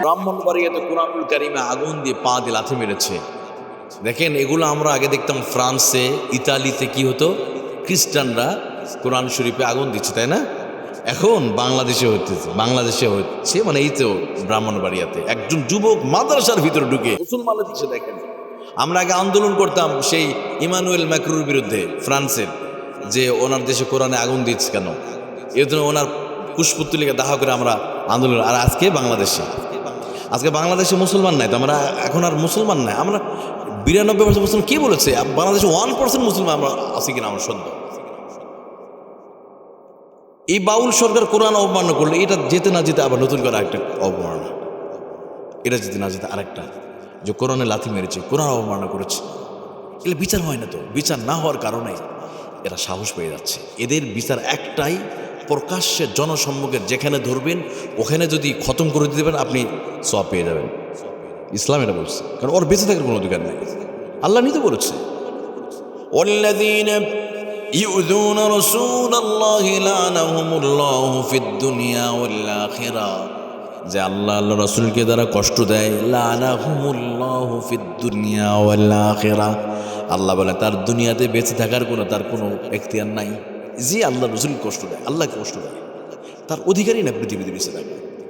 ব্রাহ্মণবাড়িয়াতে কুরআনুল কারীমে আগুন দিয়ে পা দিয়ে লাথি মেরেছে। দেখেন, এগুলো আমরা আগে দেখতাম ফ্রান্সে, ইতালিতে কি হতো, খ্রিস্টানরা কোরআন শরীফে আগুন দিচ্ছে, তাই না? এখন বাংলাদেশে হচ্ছে মানে এই তো ব্রাহ্মণবাড়িয়াতে একজন যুবক মাদ্রাসার ভিতরে ঢুকে মুসলমানের দিচ্ছে। দেখেন, আমরা আগে আন্দোলন করতাম সেই ইমানুয়েল ম্যাক্রোর বিরুদ্ধে ফ্রান্সের, যে ওনার দেশে কোরআনে আগুন দিচ্ছে কেন, এর জন্য ওনার কুশপুত্তলিকা দাহ করে আমরা আন্দোলন। আর আজকে বাংলাদেশে মুসলমান নাই, তো আমরা এখন আর মুসলমান নাই। আমরা 92% মুসলমান। কে বলেছে বাংলাদেশে 1% মুসলমান আমরা আছি কিনা আমার সন্দেহ। এই বাউল সরকার কোরআন অবমাননা করলে এটা যেতে না যেতে আবার নতুন করে আরেকটা অবমাননা, এটা যেতে না যেতে আরেকটা, যে কোরআনে লাথি মেরেছে, কোরআন অবমাননা করেছে। এগুলো বিচার হয় না। তো বিচার না হওয়ার কারণে এরা সাহস পেয়ে যাচ্ছে। এদের বিচার একটাই, প্রকাশ্যে জনসম্মুখে যেখানে ধরবেন ওখানে যদি খতম করে দিতে পারেন আপনি সওয়াব পেয়ে যাবেন। ইসলাম এটা বলছে, কারণ ওর বেঁচে থাকার কোনো অধিকার নেই। আল্লাহ নিতে বলেছে, ওয়াল্লাযীনা ইউযুনা রাসূলাল্লাহি লা'নাহুমুল্লাহু ফিদ দুনিয়া ওয়াল আখিরাহ, যে আল্লাহ রাসূলকে যারা কষ্ট দেয়, লা'নাহুমুল্লাহু ফিদ দুনিয়া ওয়াল আখিরাহ, আল্লাহ বলে তার দুনিয়াতে বেঁচে থাকার তার কোনো এখতিয়ার নাই। যে আল্লাহ রাসূল কষ্ট দেয়, আল্লাহকে কষ্ট দেয়, তার অধিকারই না পৃথিবীতে বেঁচে থাকবে।